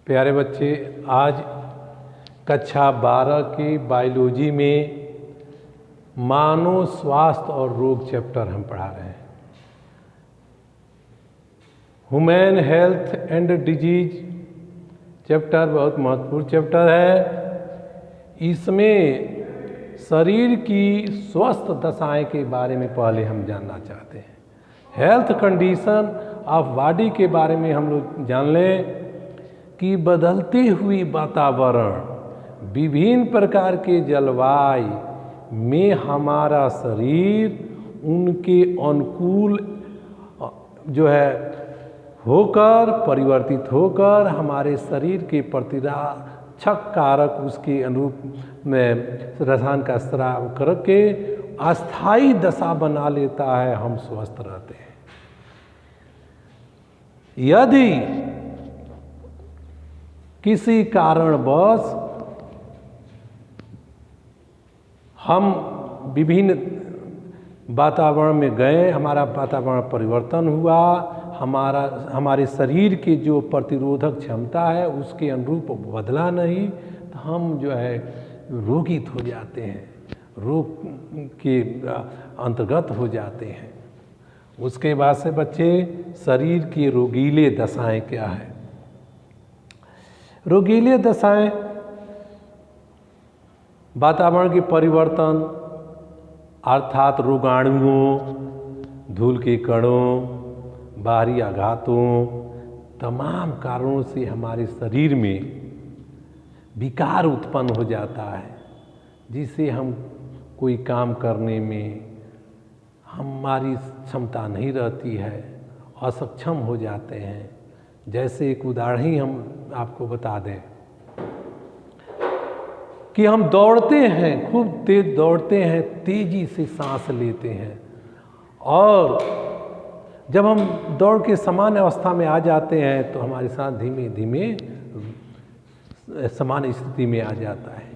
प्यारे बच्चे, आज कक्षा 12 की बायोलॉजी में मानव स्वास्थ्य और रोग चैप्टर हम पढ़ा रहे हैं। Human health and disease chapter बहुत महत्वपूर्ण चैप्टर है। इसमें शरीर की स्वस्थ दशाएं के बारे में पहले हम जानना चाहते हैं। हेल्थ कंडीशन ऑफ बॉडी के बारे में हम लोग जान लें कि बदलती हुई वातावरण, विभिन्न प्रकार के जलवायु में हमारा शरीर उनके अनुकूल होकर परिवर्तित होकर हमारे शरीर के प्रतिरक्षक कारक उसके अनुरूप में रसायन का स्राव करके अस्थायी दशा बना लेता है। हम स्वस्थ रहते हैं। यदि किसी कारणवश हम विभिन्न वातावरण में गए, हमारा वातावरण परिवर्तन हुआ, हमारे शरीर के जो प्रतिरोधक क्षमता है उसके अनुरूप बदला नहीं, तो हम रोगित हो जाते हैं, रोग के अंतर्गत हो जाते हैं। उसके बाद से बच्चे, शरीर की रोगीले दशाएं क्या है? रोगीले दशाएं वातावरण के परिवर्तन अर्थात रोगाणुओं, धूल के कणों, बाहरी आघातों, तमाम कारणों से हमारे शरीर में विकार उत्पन्न हो जाता है, जिससे हम कोई काम करने में हमारी क्षमता नहीं रहती है, असक्षम हो जाते हैं। जैसे एक उदाहरण ही हम आपको बता दें कि हम दौड़ते हैं, खूब तेज दौड़ते हैं, तेजी से सांस लेते हैं, और जब हम दौड़ के सामान्य अवस्था में आ जाते हैं तो हमारे साथ धीमे धीमे सामान्य स्थिति में आ जाता है।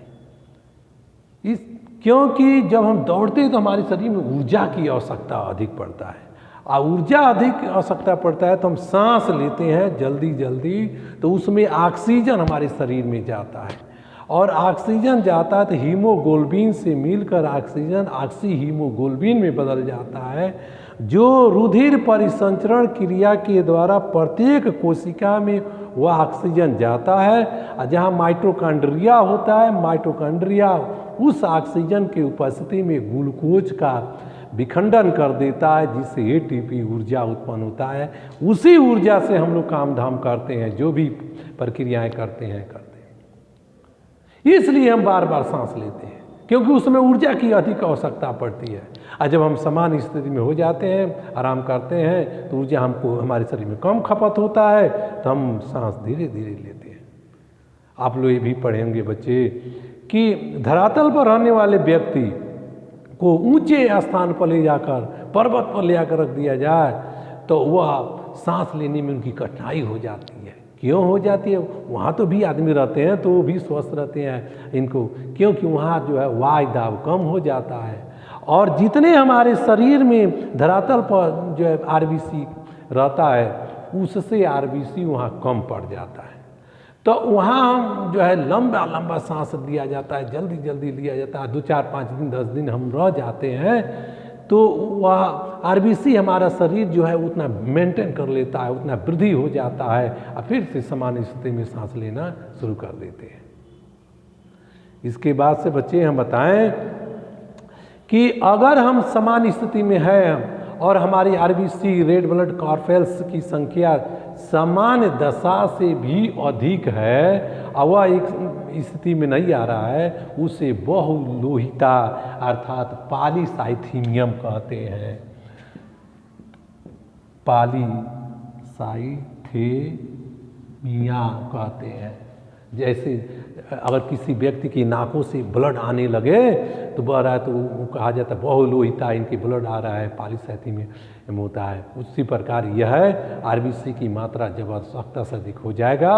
क्योंकि जब हम दौड़ते हैं तो हमारे शरीर में ऊर्जा की आवश्यकता अधिक पड़ता है, और ऊर्जा अधिक आवश्यकता पड़ता है तो हम सांस लेते हैं जल्दी जल्दी, तो उसमें ऑक्सीजन हमारे शरीर में जाता है, और ऑक्सीजन जाता है तो हीमोग्लोबिन से मिलकर ऑक्सीजन ऑक्सी हीमोग्लोबिन में बदल जाता है, जो रुधिर परिसंचरण क्रिया के द्वारा प्रत्येक कोशिका में वह ऑक्सीजन जाता है। और जहाँ माइटोकॉन्ड्रिया होता है, माइटोकॉन्ड्रिया उस ऑक्सीजन की उपस्थिति में ग्लूकोज का विखंडन कर देता है, जिससे एटीपी ऊर्जा उत्पन्न होता है। उसी ऊर्जा से हम लोग काम धाम करते हैं, जो भी प्रक्रियाएं करते हैं। इसलिए हम बार बार सांस लेते हैं, क्योंकि उसमें ऊर्जा की अधिक आवश्यकता पड़ती है। और जब हम सामान्य स्थिति में हो जाते हैं, आराम करते हैं, तो ऊर्जा हमको हमारे शरीर में कम खपत होता है, तो हम सांस धीरे धीरे लेते हैं। आप लोग ये भी पढ़ेंगे बच्चे कि धरातल पर रहने वाले व्यक्ति को ऊंचे स्थान पर ले जाकर, पर्वत पर ले जाकर रख दिया जाए, तो वह सांस लेने में उनकी कठिनाई हो जाती है। क्यों हो जाती है? वहाँ तो भी आदमी रहते हैं तो वो भी स्वस्थ रहते हैं इनको, क्योंकि वहाँ वायु दाब कम हो जाता है, और जितने हमारे शरीर में धरातल पर आरबीसी रहता है, उससे आरबीसी वहाँ कम पड़ जाता है। तो वहाँ हम लंबा लंबा सांस लिया जाता है, जल्दी जल्दी लिया जाता है। 2, 4, 5 दिन 10 दिन हम रह जाते हैं, तो वह आरबीसी हमारा शरीर उतना मेंटेन कर लेता है, उतना वृद्धि हो जाता है, और फिर से सामान्य स्थिति में सांस लेना शुरू कर देते हैं। इसके बाद से बच्चे हम बताएं कि अगर हम सामान्य स्थिति में हैं और हमारी आरबीसी रेड ब्लड कॉर्पल्स की संख्या सामान्य दशा से भी अधिक है, और वह एक स्थिति में नहीं आ रहा है, उसे बहुलोहिता अर्थात पॉलीसाइथीमियम कहते हैं। पॉलीसाइथेमिया कहते हैं। जैसे अगर किसी व्यक्ति की नाकों से ब्लड आने लगे तो बह रहा है, तो वो कहा जाता है बहुलोहिता, इनकी ब्लड आ रहा है, पॉलीसाइथीमिया होता है। उसी प्रकार यह आरबीसी की मात्रा जब आवश्यकता से अधिक हो जाएगा,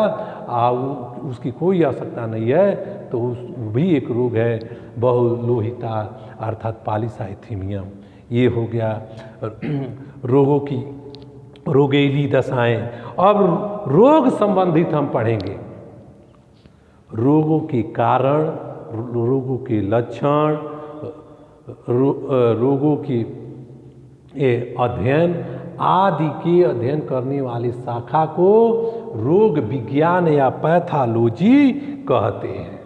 उसकी कोई आवश्यकता नहीं है, तो वो भी एक रोग है, बहुलोहिता अर्थात पॉलीसाइथीमिया। ये हो गया रोगों की रोगेली दशाएं। अब रोग संबंधित हम पढ़ेंगे। रोगों के कारण, रोगों के लक्षण, रोगों के अध्ययन आदि के अध्ययन करने वाली शाखा को रोग विज्ञान या पैथोलॉजी कहते हैं।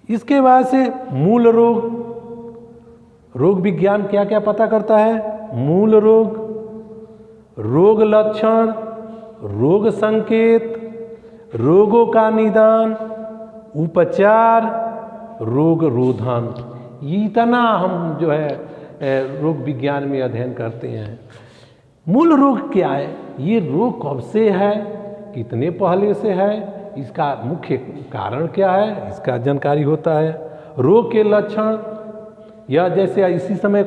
इसके बाद से मूल रोग, रोग विज्ञान क्या क्या पता करता है? मूल रोग, रोग लक्षण, रोग संकेत, रोगों का निदान, उपचार, रोग रोधन, इतना हम जो है रोग विज्ञान में अध्ययन करते हैं। मूल रोग क्या है? ये रोग कब से है, कितने पहले से है, इसका मुख्य कारण क्या है, इसका जानकारी होता है। रोग के लक्षण, या जैसे इसी समय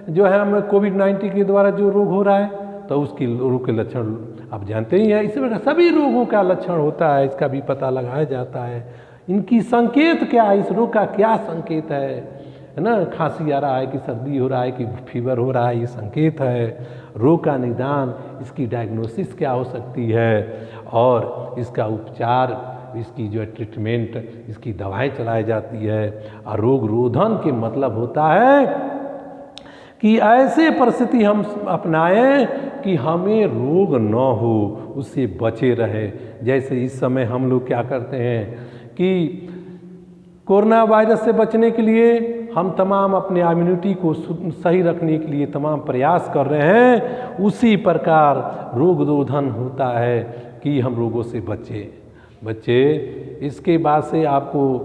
जो है हमें कोविड-19 के द्वारा जो रोग हो रहा है, तो उसकी रोग के लक्षण आप जानते ही हैं। इसी प्रकार सभी रोगों का लक्षण होता है, इसका भी पता लगाया जाता है। इनकी संकेत क्या है, इस रोग का क्या संकेत है ना? खांसी आ रहा है कि सर्दी हो रहा है कि फीवर हो रहा है, ये संकेत है। रोग का निदान, इसकी डायग्नोसिस क्या हो सकती है, और इसका उपचार, इसकी जो है ट्रीटमेंट, इसकी दवाएं चलाई जाती है। और रोग रोधन के मतलब होता है कि ऐसे परिस्थिति हम अपनाएं कि हमें रोग न हो, उससे बचे रहे। जैसे इस समय हम लोग क्या करते हैं कि कोरोना वायरस से बचने के लिए हम तमाम अपने इम्यूनिटी को सही रखने के लिए तमाम प्रयास कर रहे हैं, उसी प्रकार रोग रोधन होता है कि हम रोगों से बचे। इसके बाद से आपको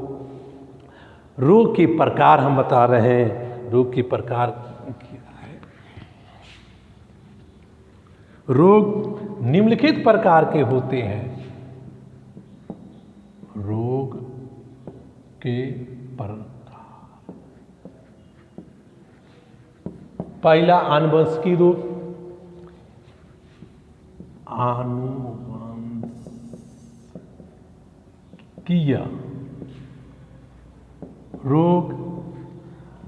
रोग के प्रकार हम बता रहे हैं। रोग के प्रकार क्या है? रोग निम्नलिखित प्रकार के होते हैं। रोग के प्रकार, पहला आनुवंशिक रोग, आनुवंशिकीय रोग।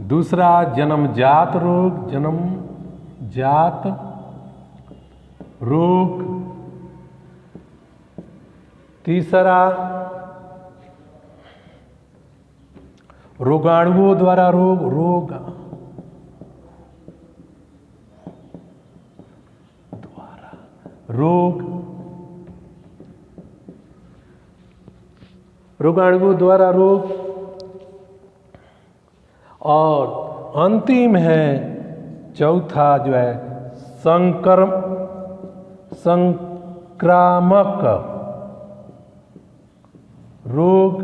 दूसरा जन्मजात रोग, जन्मजात रोग। तीसरा रोगाणुओं द्वारा रोग, रोगाणुओं द्वारा रोग। और अंतिम है चौथा जो है संक्रामक रोग।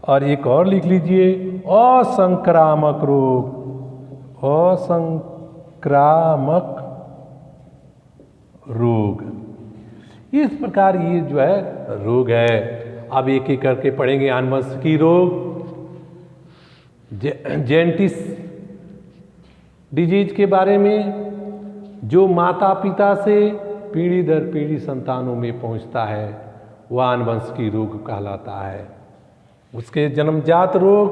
और एक और लिख लीजिए, असंक्रामक रोग, असंक्रामक रोग। इस प्रकार ये जो है रोग है। अब एक एक करके पढ़ेंगे। आनुवंशिक रोग, जेनेटिक डिजीज के बारे में, जो माता पिता से पीढ़ी दर पीढ़ी संतानों में पहुंचता है, वह आनुवंशिक रोग कहलाता है। उसके जन्मजात रोग,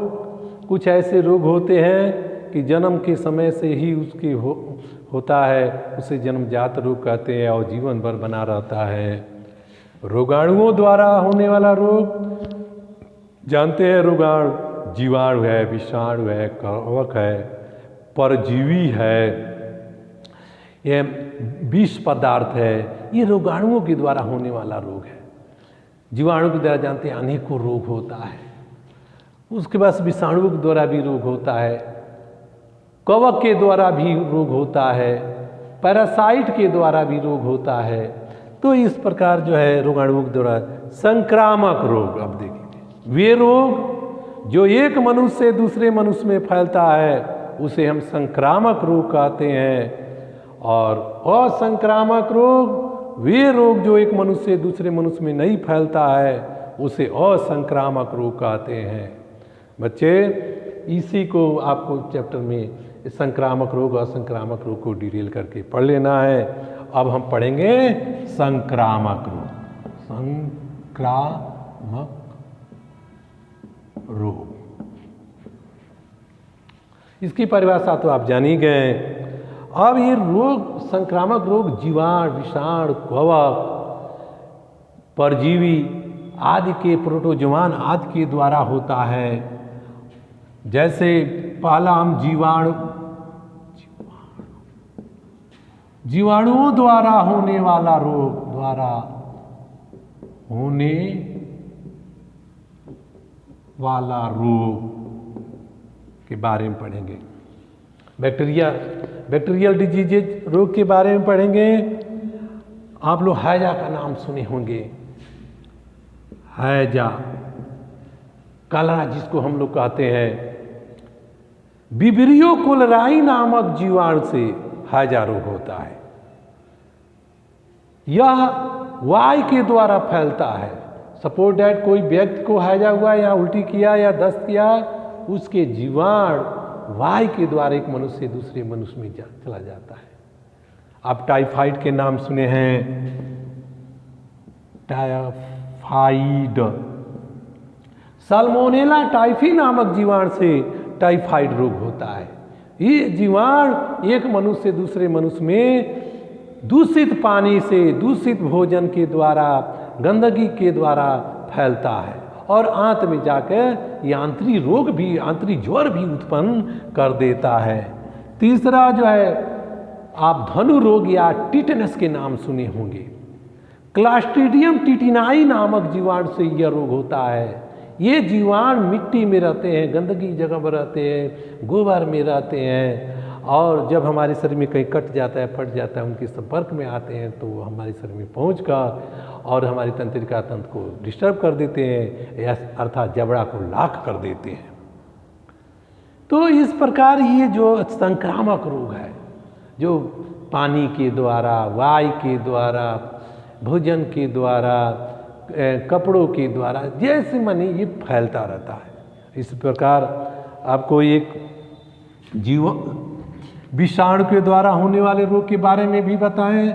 कुछ ऐसे रोग होते हैं कि जन्म के समय से ही उसके होता है, उसे जन्मजात रोग कहते हैं और जीवन भर बना रहता है। रोगाणुओं द्वारा होने वाला रोग जानते हैं, रोगाणु जीवाणु है, विषाणु है, कवक है, परजीवी है, ये विष पदार्थ है। ये रोगाणुओं के द्वारा होने वाला रोग है। जीवाणु के द्वारा जानते हैं अनेकों रोग होता है। उसके बाद विषाणु के द्वारा भी रोग होता है, कवक के द्वारा भी रोग होता है, पैरासाइट के द्वारा भी रोग होता है। तो इस प्रकार जो है रोगाणुओं के द्वारा संक्रामक रोग। अब देखिए, वे रोग जो एक मनुष्य से दूसरे मनुष्य में फैलता है, उसे हम संक्रामक रोग कहते हैं। और असंक्रामक रोग, वे रोग जो एक मनुष्य से दूसरे मनुष्य में नहीं फैलता है, उसे असंक्रामक रोग कहते हैं। बच्चे, इसी को आपको चैप्टर में संक्रामक रोग और असंक्रामक रोग को डिटेल करके पढ़ लेना है। अब हम पढ़ेंगे संक्रामक रोग। संक्रामक रोग, इसकी परिभाषा तो आप जान ही गए। अब ये रोग, संक्रामक रोग जीवाणु, विषाणु, कवक, परजीवी आदि के प्रोटोजोआन आदि के द्वारा होता है। जैसे पहला हम जीवाणुओं द्वारा होने वाला रोग द्वारा होने वाला रोग के बारे में पढ़ेंगे। बैक्टीरियल डिजीजेज रोग के बारे में पढ़ेंगे। आप लोग हैजा का नाम सुने होंगे। हैजा, कलरा जिसको हम लोग कहते हैं, विब्रियो कोलेराई नामक जीवाणु से हैजा रोग होता है। यह वायु के द्वारा फैलता है। सपोज दैट कोई व्यक्ति को हैजा हुआ या उल्टी किया या दस्त किया, उसके जीवाणु वायु के द्वारा एक मनुष्य से दूसरे मनुष्य में चला जाता है। आप टाइफाइड के नाम सुने हैं। टाइफाइड, साल्मोनेला टाइफी नामक जीवाणु से टाइफाइड रोग होता है। ये जीवाणु एक मनुष्य से दूसरे मनुष्य में दूषित पानी से, दूषित भोजन के द्वारा, गंदगी के द्वारा फैलता है और अंत में जाकर ये आंतरिक रोग भी, आंतरिक ज्वर भी उत्पन्न कर देता है। तीसरा जो है, आप धनु रोग या टिटनस के नाम सुने होंगे। क्लास्ट्रीडियम टिटिनाई नामक जीवाणु से यह रोग होता है। ये जीवाणु मिट्टी में रहते हैं, गंदगी जगह पर रहते हैं, गोबर में रहते हैं और जब हमारे शरीर में कहीं कट जाता है, फट जाता है, उनके संपर्क में आते हैं तो वो हमारे शरीर में पहुंचकर और हमारी तंत्रिका तंत्र को डिस्टर्ब कर देते हैं, या अर्थात जबड़ा को लाख कर देते हैं। तो इस प्रकार ये जो संक्रामक रोग है, जो पानी के द्वारा, वायु के द्वारा, भोजन के द्वारा, कपड़ों के द्वारा, जैसे माने ये फैलता रहता है। इस प्रकार आपको एक विषाणु के द्वारा होने वाले रोग के बारे में भी बताएं।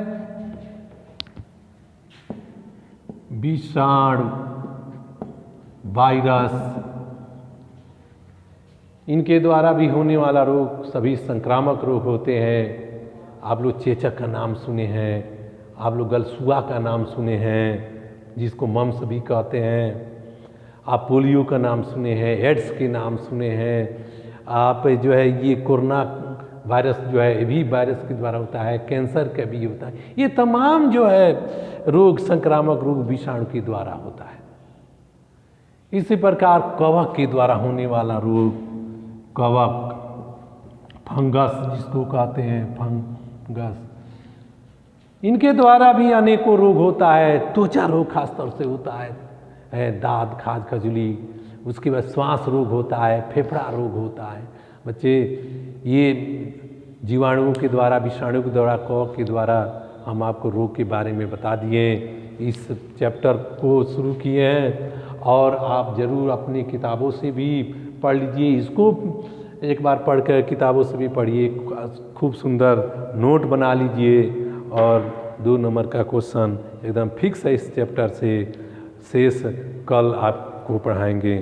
विषाणु, वायरस, इनके द्वारा भी होने वाला रोग सभी संक्रामक रोग होते हैं। आप लोग चेचक का नाम सुने हैं, आप लोग गलसुआ का नाम सुने हैं जिसको मम्स भी कहते हैं, आप पोलियो का नाम सुने हैं, एड्स के नाम सुने हैं, आप जो है ये कोरोना वायरस जो है ये भी वायरस के द्वारा होता है, कैंसर का भी होता है। ये तमाम जो है रोग, संक्रामक रोग विषाणु के द्वारा होता है। इसी प्रकार कवक के द्वारा होने वाला रोग, कवक, फंगस जिसको कहते हैं, फंगस, इनके द्वारा भी अनेकों रोग होता है। त्वचा रोग खास तौर से होता है, दाद, खाज, खजुली, उसके बाद श्वास रोग होता है, फेफड़ा रोग होता है। बच्चे, ये जीवाणुओं के द्वारा, विषाणु के द्वारा, कवक के द्वारा हम आपको रोग के बारे में बता दिए। इस चैप्टर को शुरू किए हैं और आप ज़रूर अपनी किताबों से भी पढ़ लीजिए। इसको एक बार पढ़कर किताबों से भी पढ़िए, खूब सुंदर नोट बना लीजिए और 2 नंबर का क्वेश्चन एकदम फिक्स है इस चैप्टर से। शेष कल आपको पढ़ाएंगे।